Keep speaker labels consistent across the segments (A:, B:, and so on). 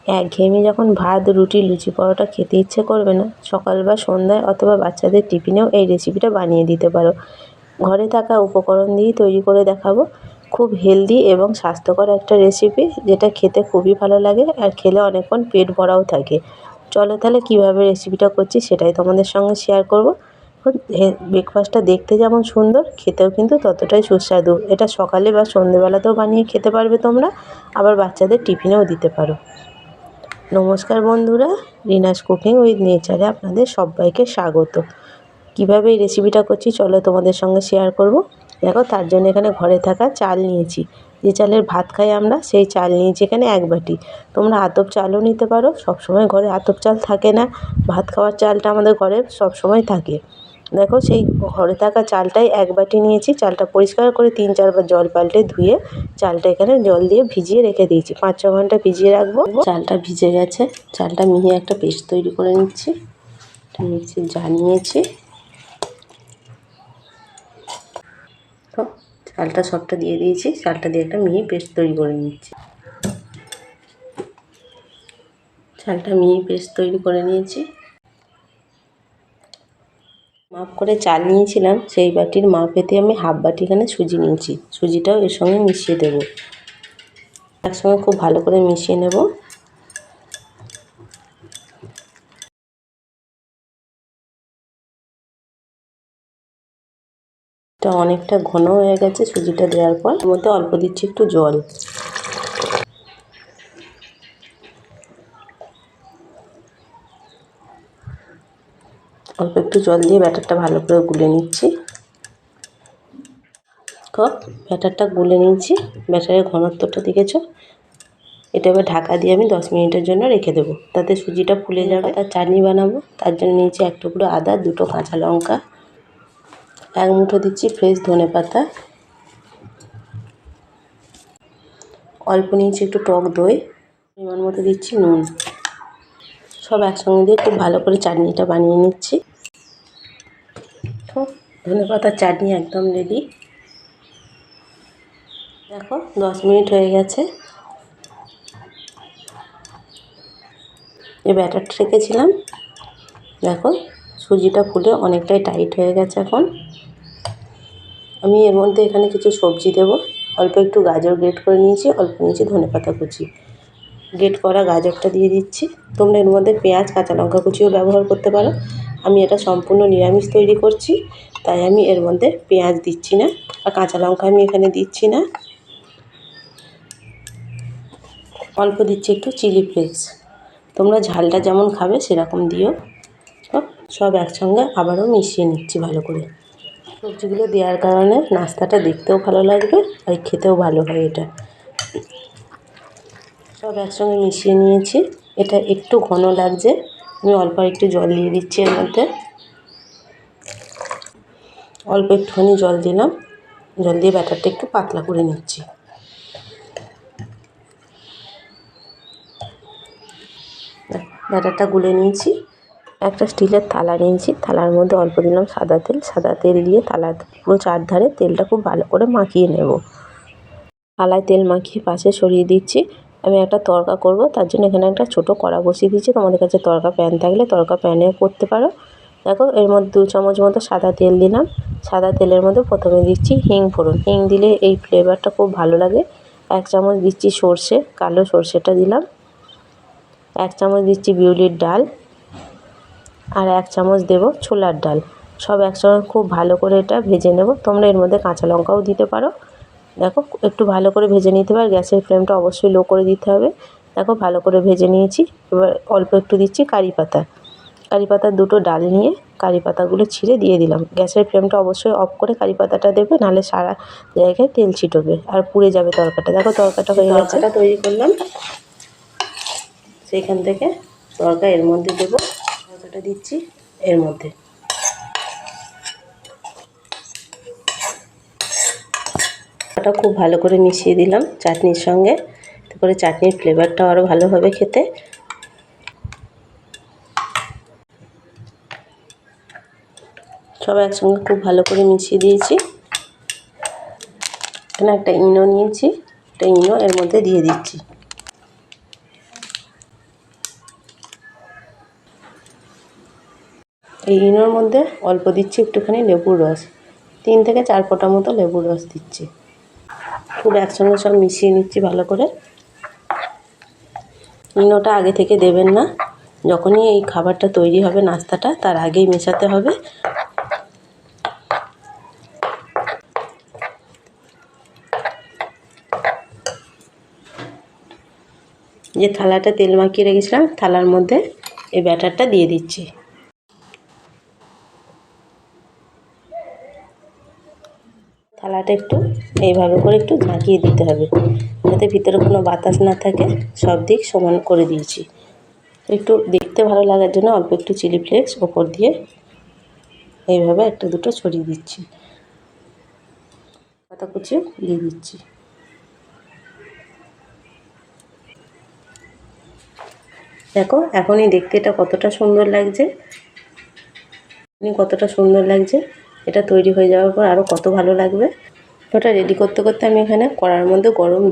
A: একঘেয়েমি যখন ভাত, রুটি, লুচি, পরোটা খেতে ইচ্ছে করবে না, সকাল বা সন্ধ্যায় অথবা বাচ্চাদের টিফিনেও এই রেসিপিটা বানিয়ে দিতে পারো। ঘরে থাকা উপকরণ দিয়েই তৈরি করে দেখাবো। খুব হেলদি এবং স্বাস্থ্যকর একটা রেসিপি, যেটা খেতে খুবই ভালো লাগে আর খেলে অনেকক্ষণ পেট ভরাও থাকে। চলো তাহলে কীভাবে রেসিপিটা করছি সেটাই তোমাদের সঙ্গে শেয়ার করব। ব্রেকফাস্টটা দেখতে যেমন সুন্দর, খেতেও কিন্তু ততটাই সুস্বাদু। এটা সকালে বা সন্ধ্যেবেলাতেও বানিয়ে খেতে পারবে তোমরা, আবার বাচ্চাদের টিফিনেও দিতে পারো। নমস্কার বন্ধুরা, রিনাস কুকিং উইথ নেচারে আপনাদের সবাইকে স্বাগত। কিভাবে এই রেসিপিটা করছি চলো তোমাদের সঙ্গে শেয়ার করব। দেখো, তার জন্য এখানে ঘরে থাকা চাল নিয়েছি। যে চালের ভাত খাই আমরা, সেই চাল নিয়েছি এখানে 1 বাটি। তোমরা আতপ চালও নিতে পারো, সবসময় ঘরে আতপ চাল থাকে না, ভাত খাওয়ার চালটা আমাদের ঘরে সবসময় থাকে। দেখো, সেই ঘরে থাকা চালটাই 1 বাটি নিয়েছি। চালটা পরিষ্কার করে 3-4 বার জল পাল্টে ধুয়ে চালটা এখানে জল দিয়ে ভিজিয়ে রেখে দিয়েছি। 5-6 ঘন্টা ভিজিয়ে রাখবো। চালটা ভিজে গেছে, চালটা মিহি একটা পেস্ট তৈরি করে নিচ্ছি। মিক্সির জার নিয়েছি। তো চালটা সবটা দিয়ে দিয়েছি, চালটা দিয়ে একটা মিহি পেস্ট তৈরি করে নিচ্ছি। চালটা মিহি পেস্ট তৈরি করে নিয়েছি। মাপ করে চাল নিয়েছিলাম, সেই বাটির মাপেতে আমি হাফ বাটি এখানে সুজি নিয়েছি। সুজিটাও এর সঙ্গে মিশিয়ে দেবো, একসঙ্গে খুব ভালো করে মিশিয়ে নেব। এটা অনেকটা ঘন হয়ে গেছে সুজিটা দেওয়ার পর। এর মধ্যে অল্প দিচ্ছি একটু জল। অল্প একটু জল দিয়ে ব্যাটারটা ভালো করে গুলে নিচ্ছি। ব্যাটারটা গুলে নিয়েছি, ব্যাটারের ঘনত্বটা দেখেছো। এটা এবার ঢাকা দিয়ে আমি 10 মিনিটের জন্য রেখে দেবো, তাতে সুজিটা ফুলে যাবে। তার চাটনি বানাবো, তার জন্য নিয়েছি 1 টুকরো আদা, 2টো কাঁচা লঙ্কা, 1 মুঠো দিচ্ছি ফ্রেশ ধনেপাতা, অল্প নিয়েছি একটু টক দই, পরিমাণ মতো দিচ্ছি নুন। সব একসঙ্গে দিয়ে খুব ভালো করে চাটনিটা বানিয়ে নিচ্ছি। তো ধনেপাতার চাটনি একদম রেডি। দেখো 10 মিনিট হয়ে গেছে। এই ব্যাটারটা রেখেছিলাম, দেখো সুজিটা ফুলে অনেকটাই টাইট হয়ে গেছে। এখন আমি এর মধ্যে এখানে কিছু সবজি দেব। অল্প একটু গাজর গ্রেট করে নিয়েছি, অল্প নিয়েছি ধনেপাতা কুচি। গ্রেট করা গাজরটা দিয়ে দিচ্ছি। তোমরা এর মধ্যে পেঁয়াজ, কাঁচা লঙ্কা কুচিও ব্যবহার করতে পারো। আমি এটা সম্পূর্ণ নিরামিষ তৈরি করছি, তাই আমি এর মধ্যে পেঁয়াজ দিচ্ছি না, আর কাঁচা লঙ্কা আমি এখানে দিচ্ছি না। অল্প দিচ্ছি একটু চিলি ফ্লেক্স। তোমরা ঝালটা যেমন খাবে সেরকম দিও। সব একসঙ্গে আবারও মিশিয়ে নিচ্ছি ভালো করে। সবজিগুলো দেওয়ার কারণে নাস্তাটা দেখতেও ভালো লাগবে আর খেতেও ভালো হয়। এটা সব একসঙ্গে মিশিয়ে নিয়েছি। এটা একটু ঘন লাগছে, আমি অল্প একটু জল দিয়ে দিচ্ছি এর মধ্যে। অল্প একটুখানি জল দিলাম, জল দিয়ে ব্যাটারটা একটু পাতলা করে নিচ্ছি। ব্যাটারটা গুলে নিয়েছি। একটা স্টিলের থালা নিয়েছি, থালার মধ্যে অল্প দিলাম সাদা তেল। সাদা তেল দিয়ে থালার পুরো চারধারে তেলটা খুব ভালো করে মাখিয়ে নেব। থালায় তেল মাখিয়ে পাশে সরিয়ে দিচ্ছি। আমি একটা তড়কা করব, তার জন্য এখানে একটা ছোটো কড়া বসিয়ে দিচ্ছি। তোমাদের কাছে তড়কা প্যান থাকলে তড়কা প্যানেও করতে পারো। দেখো, এর মধ্যে 2 চামচ মতো সাদা তেল দিলাম। সাদা তেলের মধ্যে প্রথমে দিচ্ছি হিং ফোড়ন। হিং দিলে এই ফ্লেভারটা খুব ভালো লাগে। 1 চামচ দিচ্ছি সর্ষে, কালো সর্ষেটা দিলাম। 1 চামচ দিচ্ছি বিউলির ডাল, আর 1 চামচ দেব ছোলার ডাল। সব একসঙ্গে খুব ভালো করে এটা ভেজে নেব। তোমরা এর মধ্যে কাঁচা লঙ্কাও দিতে পারো। দেখো, একটু ভালো করে ভেজে নিতে হবে, গ্যাসের ফ্লেমটা অবশ্যই লো করে দিতে হবে। দেখো ভালো করে ভেজে নিয়েছি। এবার অল্প একটু দিচ্ছি কারি পাতা। কারি পাতার 2টো ডাল নিয়ে কারি পাতাগুলো ছিঁড়ে দিয়ে দিলাম। গ্যাসের ফ্লেমটা অবশ্যই অফ করে কারি পাতাটা দেবে, নাহলে সারা জায়গায় তেল ছিটবে আর পুড়ে যাবে তরকাটা। দেখো তরকাটা হয়ে গেছে। তৈরি করলাম, সেইখান থেকে তরকা এর মধ্যে দেবো। তরকাটা দিচ্ছি এর মধ্যে। এটা খুব ভালো করে মিশিয়ে দিলাম চাটনির সঙ্গে, এতে করে চাটনির ফ্লেভারটা আরও ভালো হবে খেতে। সব একসঙ্গে খুব ভালো করে মিশিয়ে দিয়েছি। এখানে একটা ইনো নিয়েছি, একটা ইনো এর মধ্যে দিয়ে দিচ্ছি। এই ইনোর মধ্যে অল্প দিচ্ছি একটুখানি লেবুর রস, 3 থেকে 4 ফোঁটা মতো লেবুর রস দিচ্ছি। খুব একসঙ্গে সব মিশিয়ে নিচ্ছি ভালো করে। ইনোটা আগে থেকে দেবেন না, যখনই এই খাবারটা তৈরি হবে নাস্তাটা তার আগেই মেশাতে হবে। যে থালাটা তেল মাখিয়ে রেখেছিলাম থালার মধ্যে এই ব্যাটারটা দিয়ে দিচ্ছি। থালাটা একটু এইভাবে করে একটু ঝাঁকিয়ে দিতে হবে যাতে ভিতরে কোনো বাতাস না থাকে। সব দিক সমান করে দিয়েছি। একটু দেখতে ভালো লাগার জন্য অল্প একটু চিলি ফ্লেক্স ওপর দিয়ে এইভাবে একটা দুটো ছড়িয়ে দিচ্ছি। পাতা কুচিও দিয়ে দিচ্ছি। দেখো এখনই দেখতে এটা কতটা সুন্দর লাগছে, কতটা সুন্দর লাগছে। এটা তৈরি হয়ে যাওয়ার পর আরও কত ভালো লাগবে। ওটা রেডি করতে করতে আমি এখানে কড়ার মধ্যে গরম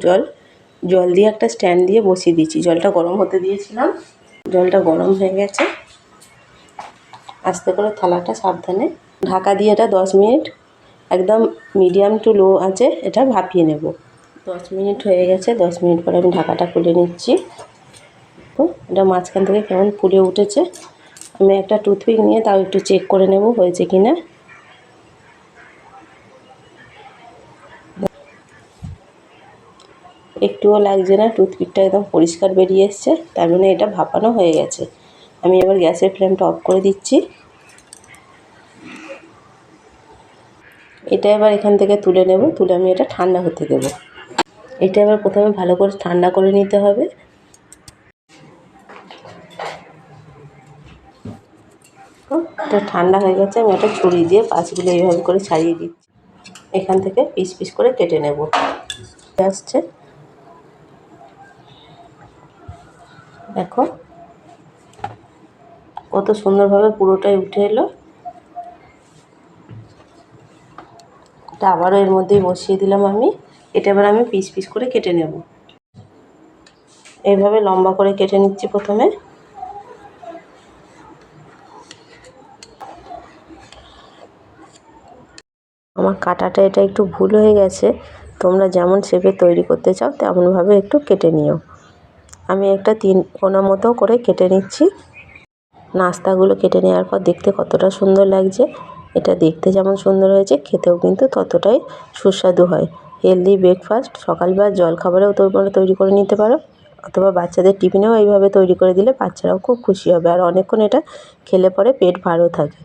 A: জল দিয়ে একটা স্ট্যান্ড দিয়ে বসিয়ে দিয়েছি। জলটা গরম হতে দিয়েছিলাম, জলটা গরম হয়ে গেছে। আস্তে করে থালাটা সাবধানে ঢাকা দিয়ে এটা 10 মিনিট একদম মিডিয়াম টু লো আঁচে এটা ভাপিয়ে নেব। 10 মিনিট হয়ে গেছে। 10 মিনিট পরে আমি ঢাকাটা খুলে নিচ্ছি। তো এটা মাঝখান থেকে কেমন ফুলে উঠেছে। আমি একটা টুথপিক নিয়ে তাও একটু চেক করে নেব হয়েছে কি না। একটুও লাগছে না, টুথপিকটা একদম পরিষ্কার বেরিয়ে এসছে, তার মানে এটা ভাপানো হয়ে গেছে। আমি এবার গ্যাসের ফ্লেমটা অফ করে দিচ্ছি। এটা এবার এখান থেকে তুলে নেব, তুলে আমি এটা ঠান্ডা হতে দেব। এটা এবার প্রথমে ভালো করে ঠান্ডা করে নিতে হবে। এটা ঠান্ডা হয়ে গেছে। আমি এটা ছুরি দিয়ে পাশগুলো এইভাবে করে ছাড়িয়ে দিচ্ছি। এখান থেকে পিস পিস করে কেটে নেব। আসছে দেখো কত সুন্দরভাবে পুরোটাই উঠে এলো। এটা আবারও এর মধ্যেই বসিয়ে দিলাম আমি। এটা এবার আমি পিস পিস করে কেটে নেব। এইভাবে লম্বা করে কেটে নিচ্ছি প্রথমে। আমার কাটাটা এটা একটু ভুল হয়ে গেছে, তোমরা যেমন শেপে তৈরি করতে চাও তেমনভাবে একটু কেটে নিও। আমি একটা 3 কোনা মতো করে কেটে নিচ্ছি। নাস্তাগুলো কেটে নেওয়ার পর দেখতে কতটা সুন্দর লাগছে। এটা দেখতে যেমন সুন্দর হয়েছে খেতেও কিন্তু ততটাই সুস্বাদু হয়। হেলদি ব্রেকফাস্ট সকাল বা জলখাবারেও তোমরা তৈরি করে নিতে পারো, অথবা বাচ্চাদের টিফিনেও এইভাবে তৈরি করে দিলে বাচ্চারাও খুব খুশি হবে, আর অনেকক্ষণ এটা খেলে পরে পেট ভারও থাকে।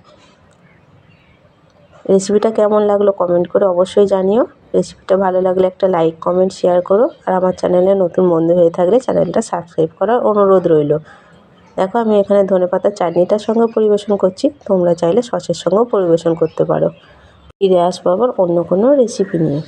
A: রেসিপিটা কেমন লাগলো কমেন্ট করে অবশ্যই জানিও। রেসিপিটা ভালো লাগলে একটা লাইক কমেন্ট শেয়ার করো, আর আমার চ্যানেলে নতুন বন্ধু হয়ে থাকলে চ্যানেলটা সাবস্ক্রাইব করার অনুরোধ রইল। দেখো আমি এখানে ধনেপাতার চাটনিটার সঙ্গে পরিবেশন করছি, তোমরা চাইলে সসের সঙ্গেও পরিবেশন করতে পারো। ফিরে আসবো আবার অন্য কোনো রেসিপি নিয়ে।